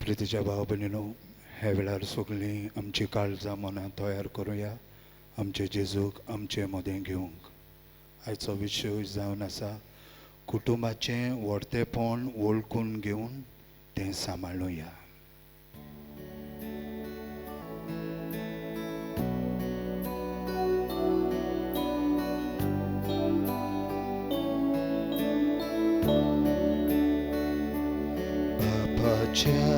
प्रितीच्या भाव भयणीनो, ह्या वेळार सगळीं आमची काळजां मनां तयार करुया आमचे जेजूक आमचे मोदें घेवंक. आयचो विशय जावन आसा कुटुंबाचें व्हडतेपण वळखून घेवन तें सांबाळुया. बापाच्या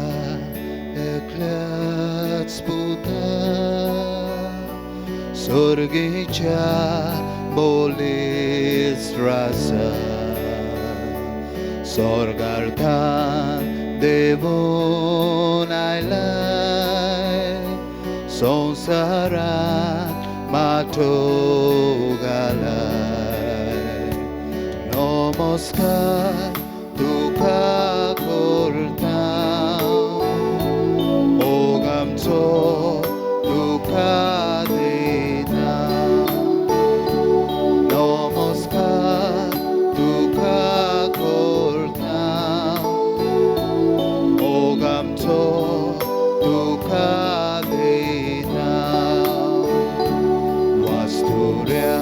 एकल्याच पुता स्वर्गीच्या बोलीच रासा स्वर्गार्थान देवून आयलाय संवसारांत माठो घालाय. नमस्कार तुका करता मोग आमचो तुका दिता. नमस्कार तुका करता मोग आमचो तुका दिता. वास्तुऱ्या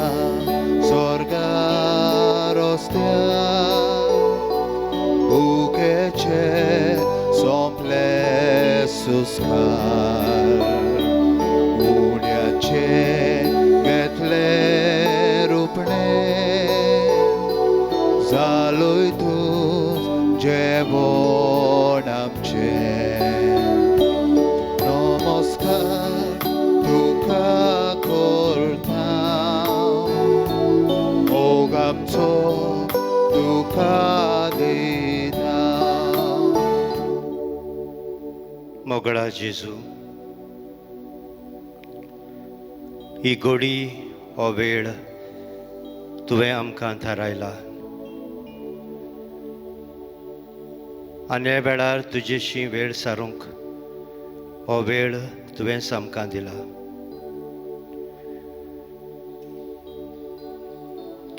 स्वर्गार रस्त्या somple suscar uniace घेतले रूपणे जालोय तूं जेवण आमचें. नमस्कार तुका करता मोग आमचो तुका दिता. मोगळा जेजू, ही घोडी हो वेळ तुवें आमकां थारायला आनी ह्या वेळार तुजेशी वेळ सारूंक हो वेळ तुवें आमकां दिला.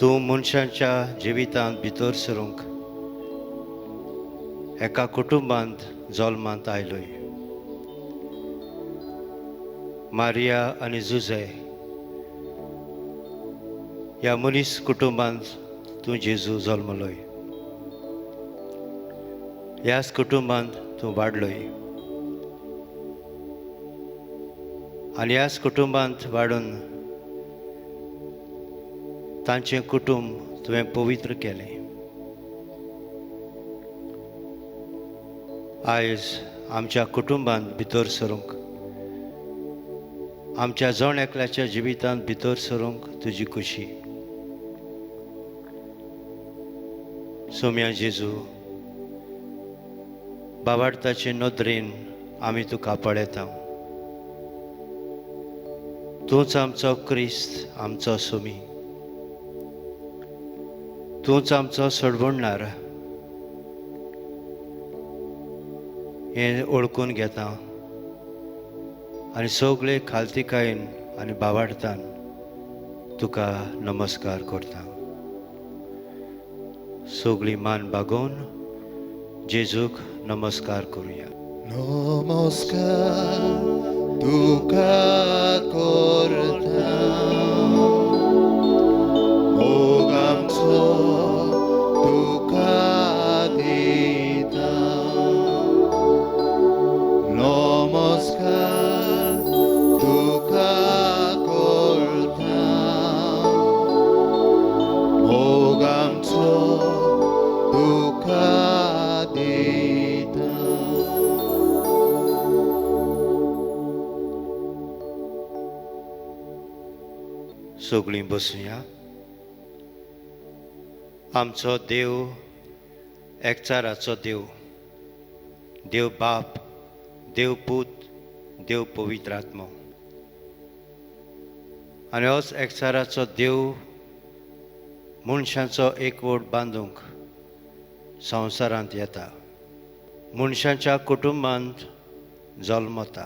तूं मनशांच्या जिवितांत भितर सरूंक एका कुटुंबांत जल्मांत आयलोय. मारिया आनी जुझे ह्या मनीस कुटुंबांत तूं जेजू जल्मलोय. ह्याच कुटुंबांत तूं वाडलोय आनी ह्याच कुटुंबांत वाडून तांचें कुटुंब तुवें पवित्र केलें. आयज आमच्या कुटुंबांत भितर सरूंक आमच्या जण एकल्याच्या जिवितांत भितर सरूंक तुजी खुशी. सोम्या जेजू, बाबार्थाचे नदरेन आमी तुका पळयता. तूंच आमचो क्रिस्त, आमचो सोमी. तूंच आमचो सोडवणहार हें ओळखून घेता आनी सगळे खालतीकायेन आनी बाबार्थान तुका नमस्कार करता. सगळीं मान बागोवन जेजूक नमस्कार करुया. नमस्कार तुका करता मोग आमचो तुका दिता. नमस्कार तुका करता मोग आमचो तुका दिता. सगळीं बसुया. आमचो देव एकचाराचो देव, देव बाप, देव पूत, देव पवित्र आत्मो. आनी होच एकचाराचो देव मनशांचो एकवट बांदूंक संवसारांत येता, मनशांच्या कुटुंबांत जल्मता.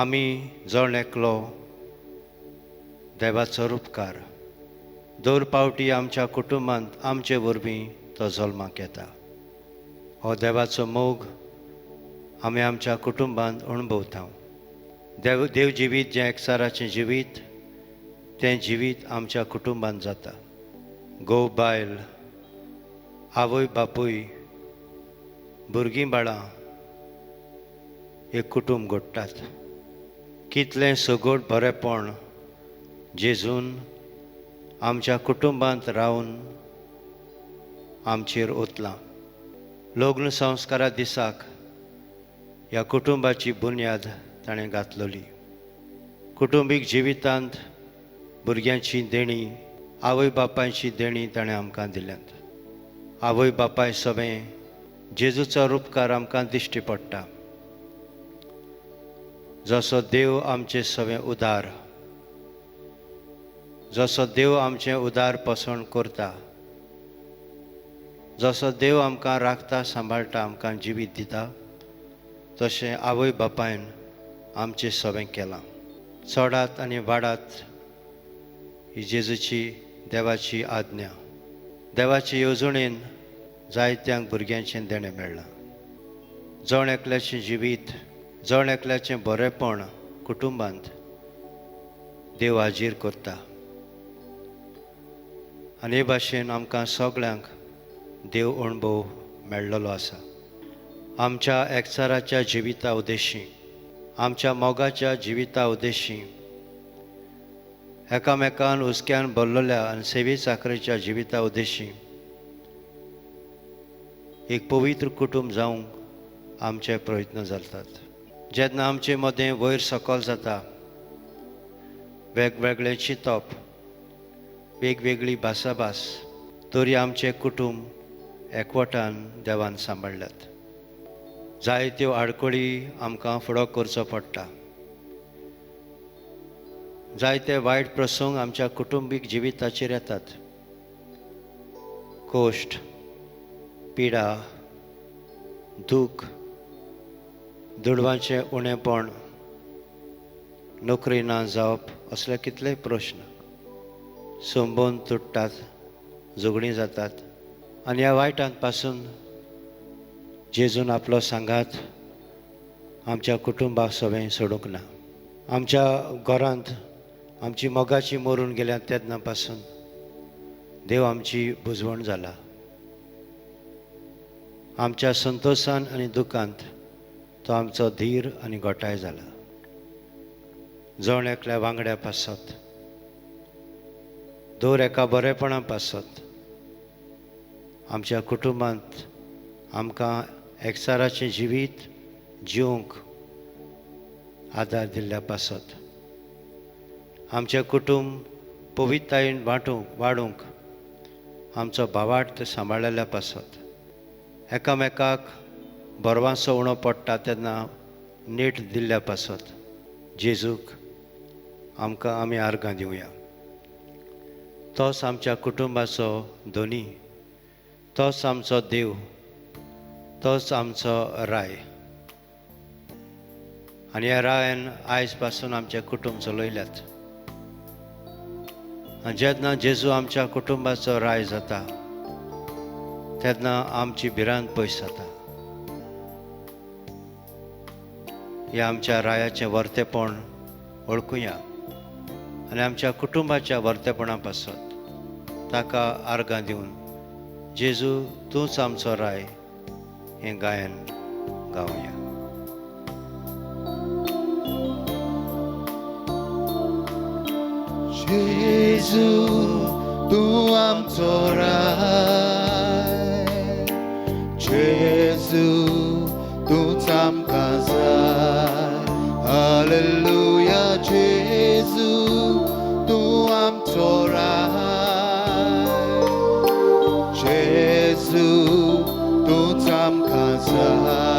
आमी जण एकलो देवाचो उपकार दर पावटी आमच्या कुटुंबांत आमचे वरवीं तो जल्माक येता. हो देवाचो मोग आमी आमच्या कुटुंबांत अणभवता. देव जिवीत जें एकचाराचें जिवीत तें जिवीत आमच्या कुटुंबांत जाता. घोव बायल, आवय बापूय, भुरगीं बाळां एक कुटुंब घडटात. कितलें सगोट बरेपण जेजून आमच्या कुटुंबांत रावन आमचेर ओतलां. लग्न संस्कारा दिसाक ह्या कुटुंबाची बुन्याद ताणें घातलेली. कुटुंबीक जिवितांत भुरग्यांची देणी, आवय बापायची देणी ताणें आमकां दिल्यात. आवय बापाय सवें जेजूचो उपकार आमकां दिश्टी पडटा. जसो देव आमचे सवें उदार, जसो देव आमचें उदार पसण करता, जसो देव आमकां राखता, सांबाळटा, आमकां जिवीत दिता, तशें आवय बापायन आमचें सवें केलां. चडात आनी वाडात ही जेजूची देवाची आज्ञा. देवाचे येवजणेन जायत्यांक भुरग्यांचें देणें मेळ्ळां. जण एकल्याचें जिवीत, जण एकल्याचें बरेपण कुटुंबांत देव हाजीर करता. आनी हे भाशेन आमकां सगळ्यांक देव अणभव मेळ्ळलो आसा. आमच्या एकचाराच्या जिविता उद्देशी, आमच्या मोगाच्या जिविता उद्देशी, एकामेकान हुस्क्यान भरलेल्या आनी सेवे साखरेच्या जिविता उद्देशी एक पवित्र कुटुंब जावंक आमचे प्रयत्न चलतात. जेन्ना आमचे मदें वयर सकयल जाता, वेगवेगळें चिंतप, वेगवेगळी भासाभास, तरी आमचे कुटुंब एकवटान देवान सांबाळल्यात. जायत्यो आडखळी आमकां फुडो करचो पडटा. जायते वायट प्रसंग आमच्या कुटुंबीक जिविताचेर येतात. कोश्ट, पिडा, दूख, दुडवांचें उणेपण, नोकरी ना जावप असले कितलेय प्रश्न संबंद तुटतात, झगडीं जातात. आनी ह्या वायटांत पासून जेजून आपलो सांगात आमच्या कुटुंबाक सवें सोडूंक ना. आमच्या घरांत आमची मोगाची मरून गेल्या तेन्ना पासून देव आमची बुजवण जाला. आमच्या संतोशान आनी दुखांत तो आमचो धीर आनी घोटाय जाला. जण एकल्या वांगड्या पासत, दर एका बरेपणा पासत आमच्या कुटुंबांत आमकां एकचाराचें जिवीत जिवंक आदार दिल्ल्या पासत आमचें कुटुंब पवित्रतायेन वाडूंक आमचो भावार्थ सांबाळलेल्या पासत एकामेकाक बरवांसो उणो पडटा तेन्ना नेट दिल्ल्या पासत जेजूक आमकां आमी आर्गां दिवया. तोच आमच्या कुटुंबाचो धनी, तोच आमचो देव, तोच आमचो राय. आनी ह्या रायान आयज पासून आमचे कुटुंब चलयल्यात. आनी जेन्ना जेजू आमच्या कुटुंबाचो राय जाता तेन्ना आमची भिरांत पयस जाता. ह्या आमच्या रायाचें वर्तेपण वळखुया आनी आमच्या कुटुंबाच्या वर्तेपणा पासत ताका आर्गां दिवन जेजू तूंच आमचो राय हें गायन गावया. जेजू तूं आमचो राय, जेजू तूंच आमकां जाय. हालेलुया. जेजू तूं आमचो राय, जेजू तूंच आमकां जाय.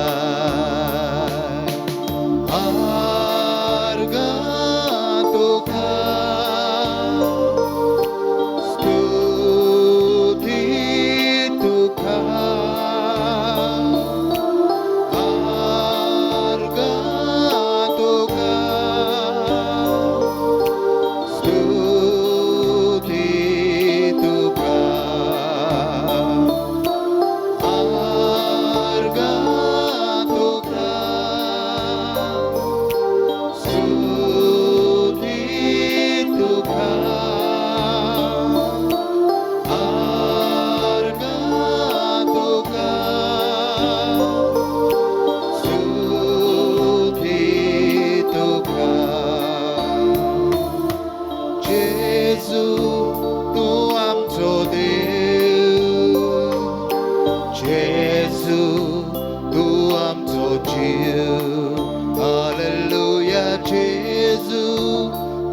जीव हालेलुया जेजू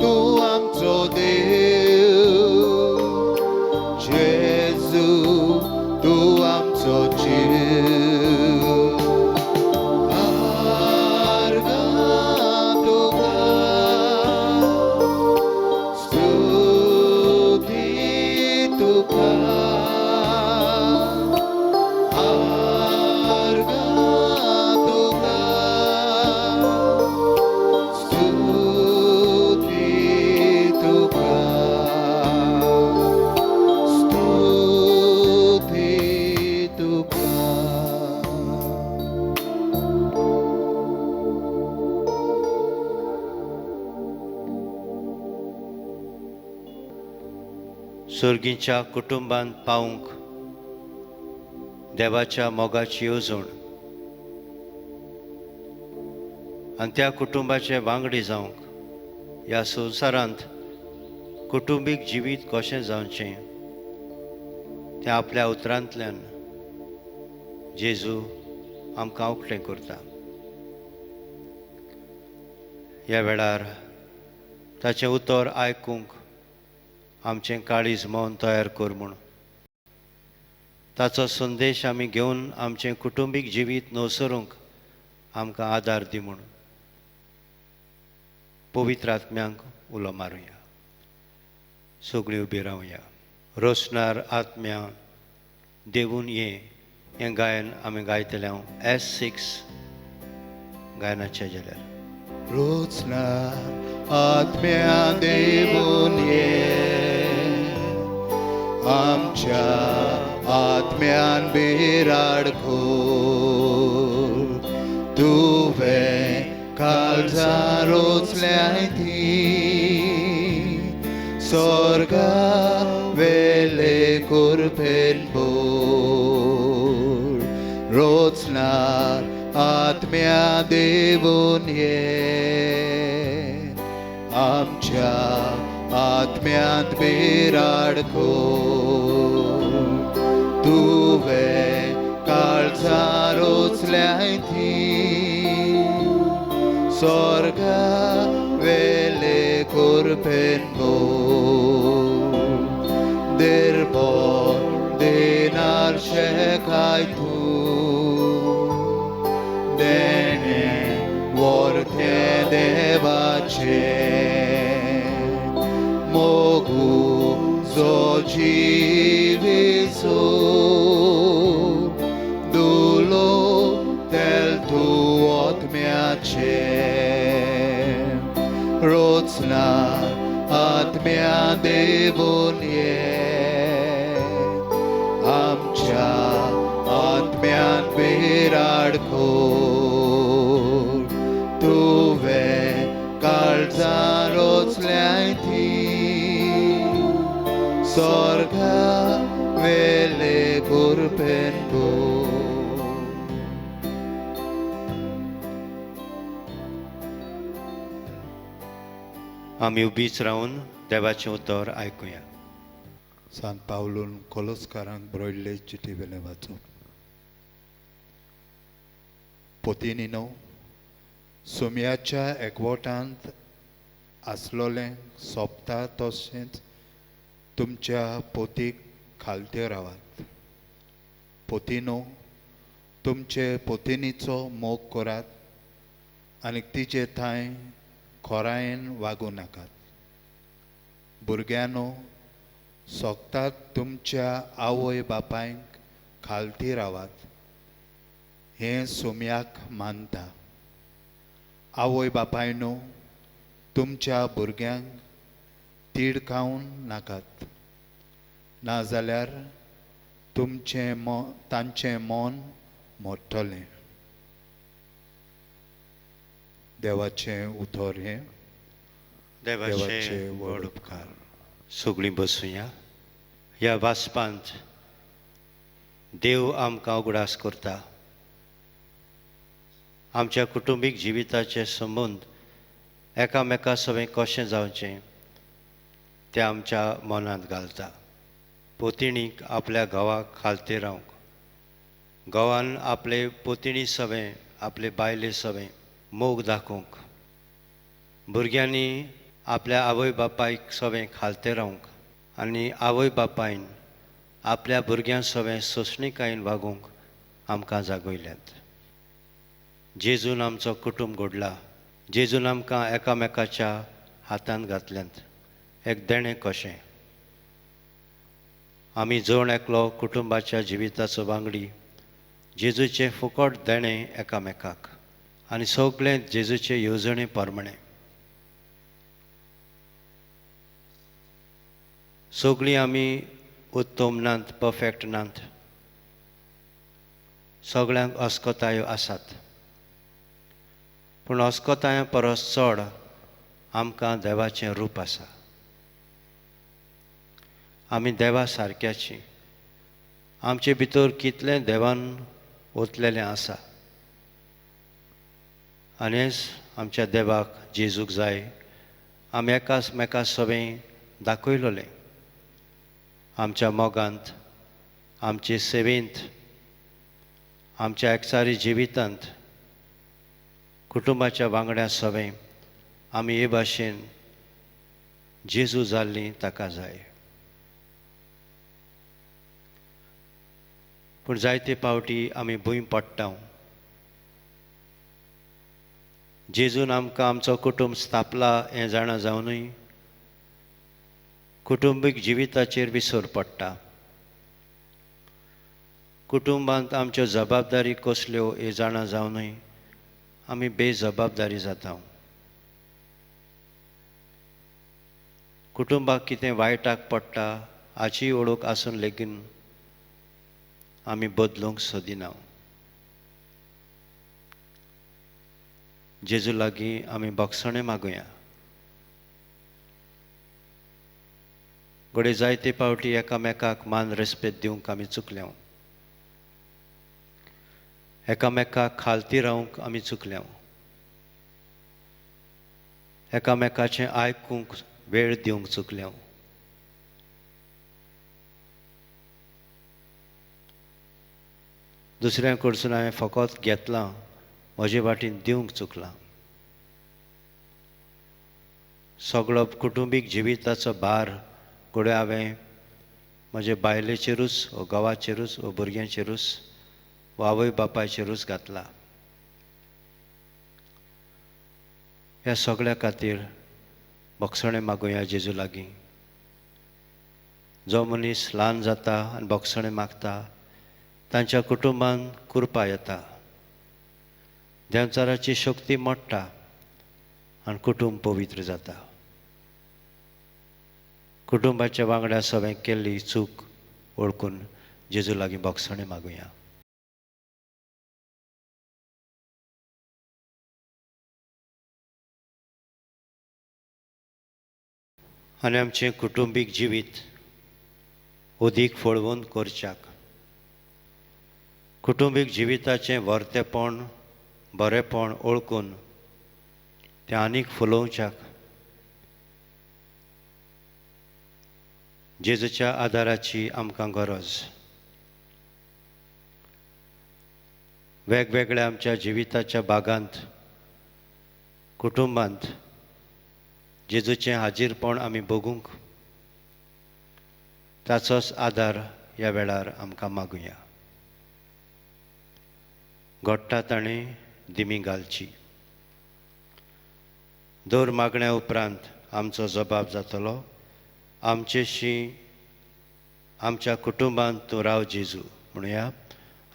तूं आमचो देव जेजू तूं आमचो जीव आर्गा तुका स्तुती तुका आर्गा तुका स्तुती तुका स्तुती तुका सुर्गीच्या कुटुंबांत पावूंक देवाच्या मोगाची येवजण आनी त्या कुटुंबाचे वांगडी जावंक ह्या संवसारांत कुटुंबीक जिवीत कशें जावचें तें आपल्या उतरांतल्यान जेजू आमकां उक्तें करता. ह्या वेळार ताचें उतर आयकूंक आमचें काळीज मौन तयार कर म्हूण ताचो संदेश आमी घेवन आमचें कुटुंबीक जिवीत नवसरूंक आमकां आदार दी म्हूण पवित्र आत्म्यांक उलो मारुया. सगळीं उबी रावया. रोसणार आत्म्या देवून ये हें गायन आमी गायतले हांव S6 गायनाचें जाल्यार रोचना आत्म्या देवून ये आमच्या आत्म्यान बिराड खोल तुवें काळजां रोचल्याय ती स्वर्गा वेले कुरपेन बोल रोचनार आत्म्या देवून ये आमच्या आत्म्यांत बिराड खोल तुवें काळजां रोचल्याय ती स्वर्गा वेले कुरपेन बोल देरबोर देनार शेकाय तूं देणे वर्थे देवाचे मोगू जो जिविसो दुलो तेल तूं आत्म्याचे रोचना आत्म्या देवून ये आमच्या आत्म्यान बिराड खोल तुवें काळजां रोचल्याय ती स्वर्गा वेले कुरपेन बोल आमी उबीच रावन देवाचें उतर आयकुया. सांत पावलून कोलोस्कारांक बरयल्ले चिटी वेले वाचून पोतिनीनो सुमयाच्या एकवटांत आसलोलें सोंपता तशेंच तुमच्या पोतीक खालते रावात. पोतिनो तुमचे पोतिनीचो मोग करात आनी तिचे थंय खोरायेन वागूं नाकात. भुरग्यांनो सोगतात तुमच्या आवय बापायक खालती रावात हें सुमयाक मानता. आवय बापायनो तुमच्या भुरग्यांक तिडकावन नाकात नाजाल्यार तांचें मन मोडटलें. देवाचें उतर हें देवाचे व्हड उपकार. सगळीं बसूया. ह्या वाचपांत देव आमकां उगडास करता. आमच्या कुटुंबीक जिविताचे संबंद एकामेका सवें कशें जावचें तें आमच्या मनांत घालता. पोतिणीक आपल्या घोवाक खालते रावंक, घोवान आपले पोतिणी सवें आपले बायले सवें मोग दाखोवंक, भुरग्यांनी आपल्या आवय बापायक सवें खालते रावंक आनी आवय बापायन आपल्या भुरग्यां सवें सोंसणीकायेन वागूंक आमकां जागयल्यात. जेजून आमचो कुटुंब घडला. जेजून आमकां एकामेकाच्या हातांत घातल्यात एक देणें कशें. आमी जोड एकलो कुटुंबाच्या जिविताचो वांगडी जेजूचें फुकट देणें एकामेकाक आनी सगळें जेजूचे येवजणे प्रमाणें. सगळीं आमी उत्तम नात, परफेक्ट नात. सगळ्यांक अस्कोतायो आसात. पूण अस्कोतायां परस चड आमकां देवाचें रूप आसा. आमी देवा सारक्याची. आमचे भितर कितलें देवान ओतलेलें आसा आनी हेंच आमच्या देवाक जेजूक जाय आमी एकामेका सवें दाखयलोलें. आमच्या मोगांत, आमचे सेवेंत, आमच्या एकचारी जिवितांत, कुटुंबाच्या वांगड्या सवें आमी हे भाशेन जेजू जाल्लीं ताका जाय. पूण जायते पावटी आमी भूंय पडटा. जेजून आमकां आमचो कुटुंब स्थापला हें जाणा जावनूय कुटुंबीक जिविताचेर विसर पडटा. कुटुंबांत आमच्यो जबाबदारी कसल्यो हे जाणा जावनूय आमी बेजबाबदारी जाता. कुटुंबाक कितें वायटाक पडटा हाची ओळख आसून लेगीत आमी बदलूंक सोदिना. जेजू लागीं आमी बक्षणे मागुया. घडये जायते पावटी एकामेकाक मान रेस्पेद दिवंक आमी चुकल्या. एकामेकाक खालती रावंक आमी चुकल्या. एकामेकाचें आयकूंक वेळ दिवंक चुकल्या. दुसऱ्या कडसून हांवें फकत घेतलां, म्हजे वाटेन दिवंक चुकलां. सगळो कुटुंबीक जिविताचो भार घडये हांवें म्हजे बायलेचेरूच वा घोवाचेरूच वा भुरग्यांचेरूच वा आवय बापायचेरूच घातला. ह्या सगळ्या खातीर बक्षणे मागुया जेजू लागीं. जो मनीस ल्हान जाता आनी बक्षणे मागता तांच्या कुटुंबान कुरपा येता. देंवचाराची शक्ती मोडटा आनी कुटुंब पवित्र जाता. कुटुंबाच्या वांगड्या सवें केल्ली चूक ओळखून जेजू लागीं बक्षणे मागुया. आनी आमचें कुटुंबीक जिवीत अदीक फळवून करच्याक, कुटुंबीक जिविताचें वर्तेपण, बरेपण ओळखून तें आनीक फुलोवच्याक जेजूच्या आदाराची आमकां गरज. वेगवेगळ्या आमच्या जिविताच्या भागांत, कुटुंबांत जेजूचें हाजीरपण आमी बगूंक ताचोच आदार ह्या वेळार आमकां मागुया. घडटा ताणें दिमी घालची. दर मागण्या उपरांत आमचो जबाब जातलो, आमचेशी आमच्या कुटुंबांत तूं राव जेजू. म्हणुया,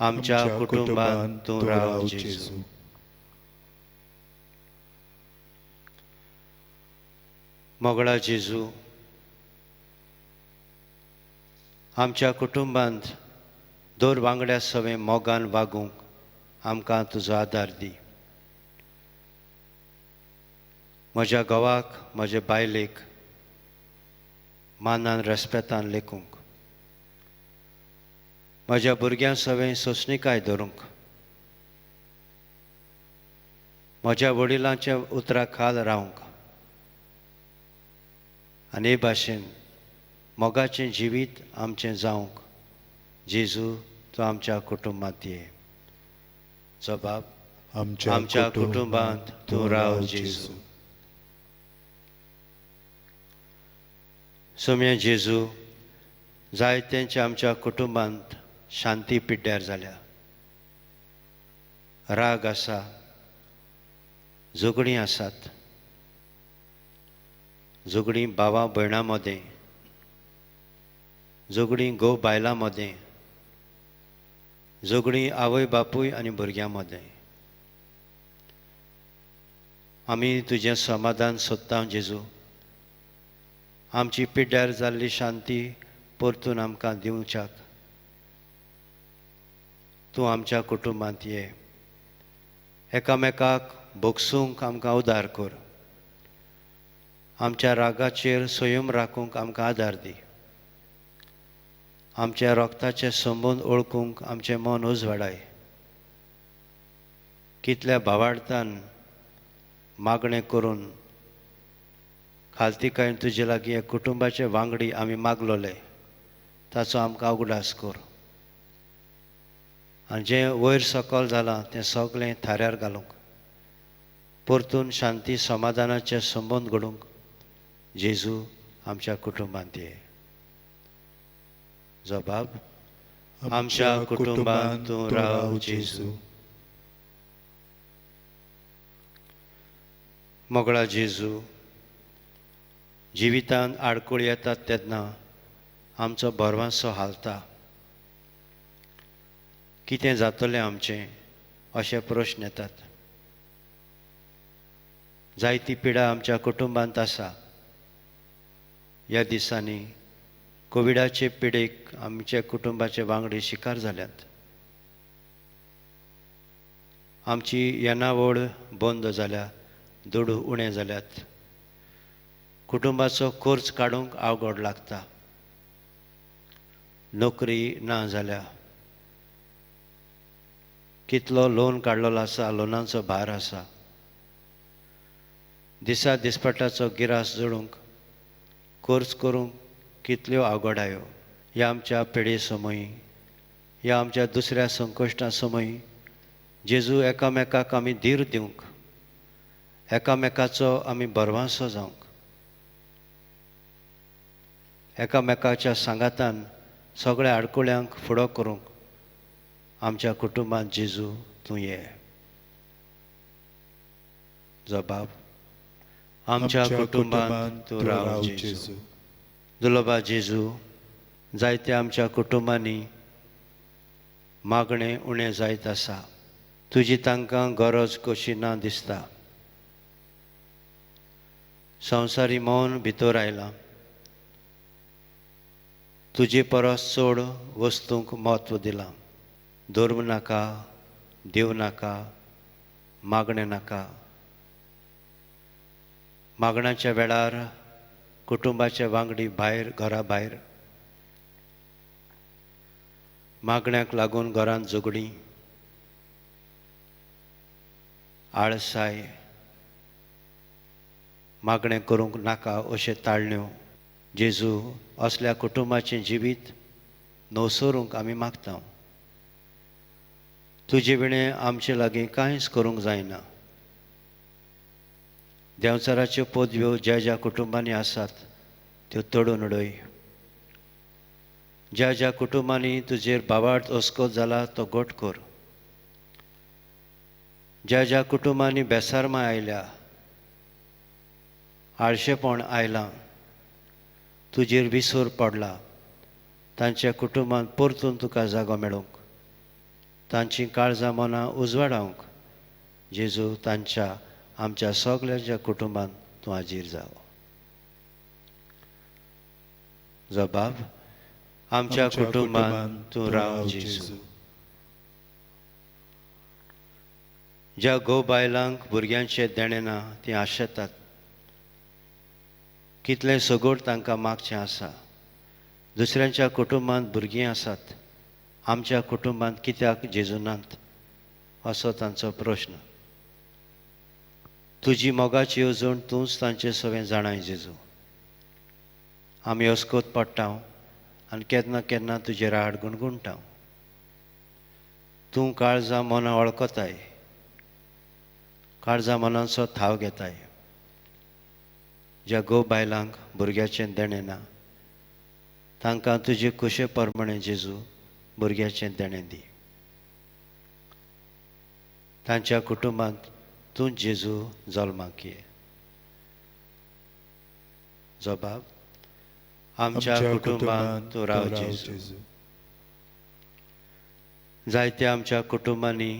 आमच्या कुटुंबांत तूं राव जेजू. मोगळा जेजू, आमच्या कुटुंबांत दर वांगड्या सवें मोगान वागूंक आमकां तुजो आदार दी. म्हज्या घोवाक, म्हजे बायलेक मानान रेस्पेतान लेखूंक, म्हज्या भुरग्यां सवें सोंसणीकाय धरूंक, म्हज्या वडिलांच्या उतरा खाल रावंक आनी हे भाशेन मोगाचें जिवीत आमचें जावंक जेजू तूं आमच्या कुटुंबांत ये. जबाब आमच्या कुटुंबांत तूं राव जेजू. सोम्या जेजू, जायत्यांच्या आमच्या कुटुंबांत शांती पिड्ड्यार जाल्या. राग आसा, झगडीं आसात, झगडीं भावां भयणां मदें, झगडीं घोव बायलां मदें, झगडीं आवय बापूय आनी भुरग्यां मदें. आमी तुजें समाधान सोदता जेजू. आमची पिड्ड्यार जाल्ली शांती परतून आमकां दिवच्याक तूं आमच्या कुटुंबांत ये. एकामेकाक भोगसूंक आमकां उदार कर. आमच्या रागाचेर संयम राखूंक आमकां आदार दी. आमच्या रोगताचे संबंद ओळखूंक आमचें मन उजवाडाय. कितल्या भावार्थान मागणें करून खालतीकायेन तुजे लागीं हे कुटुंबाचे वांगडी आमी मागलोले ताचो आमकां उगडास कर. आनी जें वयर सकयल जालां तें सगळें थाऱ्यार घालूंक परतून शांती समाधानाचे संबंद घडोवंक जेजू आमच्या कुटुंबांत ये. जबाब आमच्या कुटुंबांत तूं राव जेजू. मोगळा जेजू, जिवितांत आडखळी येतात तेन्ना आमचो भरवंसो हालता. कितें जातलें आमचें अशे प्रश्न येतात. जायती पिडा आमच्या कुटुंबांत आसा. ह्या दिसांनी कोविडाचे पिडेक आमचे कुटुंबाचे वांगडी शिकार जाल्यात. आमची येणावळ बंद जाल्या, दुडू उणें जाल्यात. कुटुंबाचो खर्च काडूंक अवघड लागता. नोकरी ना जाल्या. कितलो लोन काडलेलो आसा, लोनांचो भार आसा. दिसा दिसपट्टाचो गिरास जोडूंक खर्च करूंक कितल्यो अवघडायो. ह्या आमच्या पिडे समयी, ह्या आमच्या दुसऱ्या संकश्टां समयी जेजू एकामेकाक आमी धीर दिवंक, एकामेकाचो आमी भरवंसो जावंक, एकामेकाच्या सांगातान सगळ्या आडकुळ्यांक फुडो करूंक आमच्या कुटुंबांत जेजू तूं ये. जबाब आमच्या कुटुंबांत तूं राव जेजू. दुलोबा जेजू, जायत्या आमच्या कुटुंबांनी मागणें उणें जायत आसा. तुजी तांकां गरज कशी ना दिसता. संवसारी मौन भितर आयलां. तुजे परस चड वस्तूंक म्हत्व दिलां. धर्म नाका, देव नाका, मागणें नाका. मागणाच्या वेळार कुटुंबाच्या वांगडी भायर, घरा भायर, मागण्याक लागून घरांत झगडीं, आळसाय, मागणें करूंक नाका अशे ताळण्यो. जेजू, असल्या कुटुंबाचें जिवीत नवसरूंक आमी मागता. तुजे विणें आमचे लागीं कांयच करूंक जायना. देंवचाराच्यो पदव्यो ज्या ज्या कुटुंबांनी आसात त्यो तोडून उडय. ज्या ज्या कुटुंबांनी तुजेर भावार्थ हुस्को जाला तो घट कर. ज्या ज्या कुटुंबांनी बेसारमां आयल्या, आळशेपण आयलां, तुजेर विसर पडला, तांच्या कुटुंबांत परतून तुका जागो मेळोवंक, तांची काळजां मनां उजवाडावंक जेजू तांच्या आमच्या सगळ्यांच्या कुटुंबांत तूं हाजीर जाव. जबाब आमच्या कुटुंबांत तूं राव जेजू. ज्या घोव बायलांक भुरग्यांचे देणे ना तीं आशेतात. कितलें सगोड तांकां मागचें आसा. दुसऱ्यांच्या कुटुंबांत भुरगीं आसात, आमच्या कुटुंबांत कित्याक जेजू नात असो तांचो प्रश्न. तुजी मोगाची येवजण तूंच तांचें सगळें जाणाय जेजू. आमी हुस्कोत पडटा आनी केन्ना केन्ना तुजेर आड गुणगुणटा. तूं काळजां मनां वळखताय. काळजा मनांचो थाव घेताय. ज्या गो बायलांक भुरग्याचें देणें ना तांकां तुजे कुशे प्रमाणे जेजू भुरग्याचें देणें दी. तांच्या कुटुंबांत तूं जेजू जल्माक ये. जबाब आमच्या कुटुंबांत तूं राव जेजू. जायत्या आमच्या कुटुंबांनी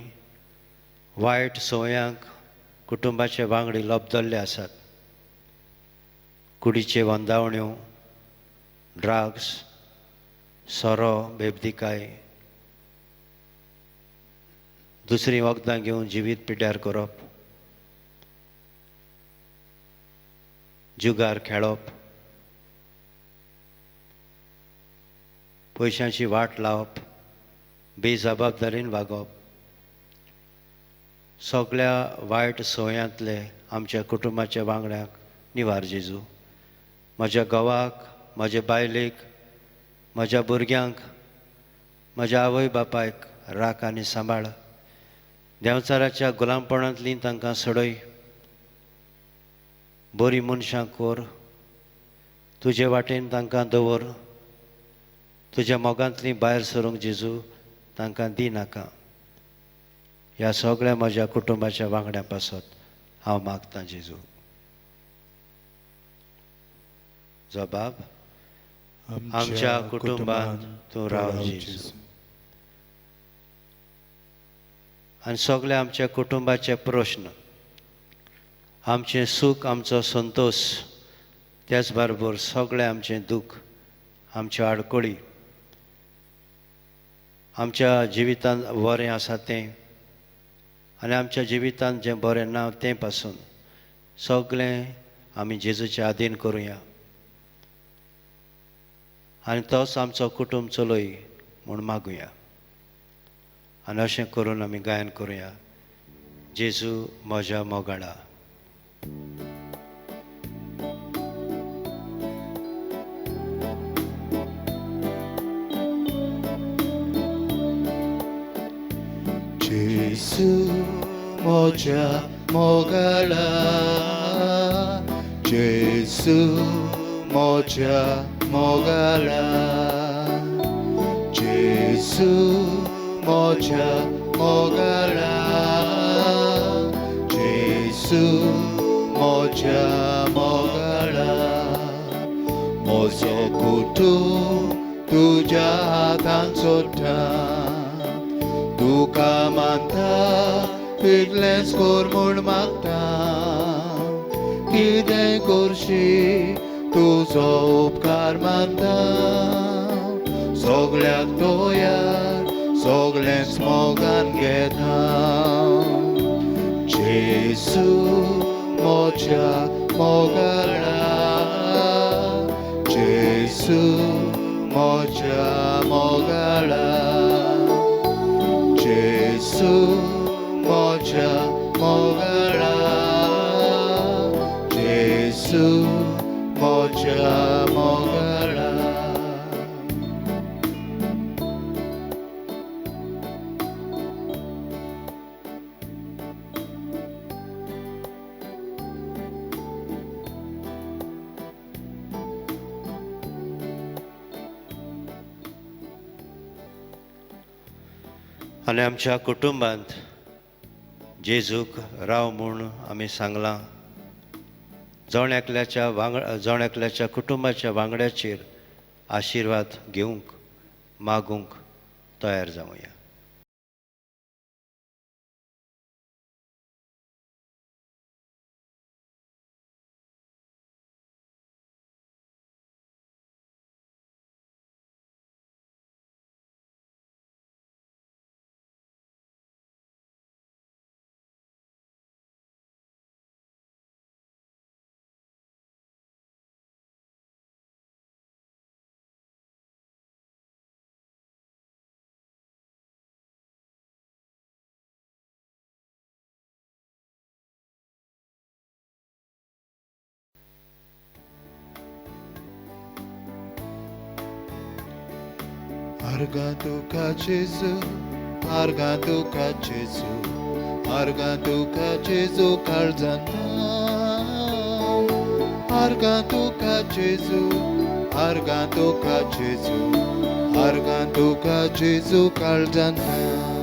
वायट संवयांक कुटुंबाचे वांगडी लबदल्ले आसात. कुडीचे वंदावण्यो, ड्रग्स, सोरो, बेबदिकाय, दुसरी वखदां घेवन जिवीत पिड्ड्यार करप, जुगार खेळप, पयशांची वाट लावप, बेजबाबदारीन वागप, सगळ्या वायट संवयांतले आमच्या कुटुंबाच्या वांगड्याक निवार जेजू. म्हज्या घोवाक, म्हज्या बायलेक, म्हज्या भुरग्यांक, म्हज्या आवय बापायक राख आनी सांबाळ. देंवचाराच्या गुलामपणांतली तांकां सोडय. बरी मनशां कोर. तुजे वाटेन तांकां दवर. तुज्या मोगांतली भायर सरूंक जेजू तांकां दिनाका. ह्या सगळ्या म्हज्या कुटुंबाच्या वांगड्या पासत हांव मागतां जेजू. जबाब आमच्या कुटुंबांत तूं राव जेजू. आनी सगळे आमच्या कुटुंबाचे प्रश्न, आमचें सूख, आमचो संतोश, त्याच बरोबर सगळें आमचें दूख, आमच्यो आडकोळी, आमच्या जिवितांत बरें आसा तें आनी आमच्या जिवितांत जें बरें ना तें पासून सगळें आमी जेजूच्या आधीन करुया आनी तोच आमचो कुटुंब चलय म्हूण मागुया. आनी अशें करून आमी गायन करुया. जेजू म्हज्या मोगाळा. जेजू म्हज्या मोगाळा. जेजू म्हज्या मोगाळा. जेजू म्हज्या मोगाळा. जेजू म्हज्या मोगाळा. म्हजो कुटुंब तुज्या हातांत सोडटा. तुका मानता तितलेंच कोर म्हूण मागता. कितें करशी तुजो उपकार मानता. सगळ्याक तोयार सगळेंच मोगान घेता. जेजू म्हज्या मोगाळा. जेजू म्हज्या मोगाळा. जेजू म्हज्या मोगाळा. जेजू म्हज्या मोगाळा. आनी आमच्या कुटुंबांत जेजूक राव म्हूण आमी सांगलां. जण एकल्याच्या कुटुंबाच्या वांगड्याचेर आशिर्वाद घेवंक मागूंक तयार जावया. Argatuca Gesù, argatuca Gesù, आर्गां तुका जेजू काळजांना आर्गां तुका जेजू आर्गां तुका जेजू आर्गां तुका जेजू काळजांना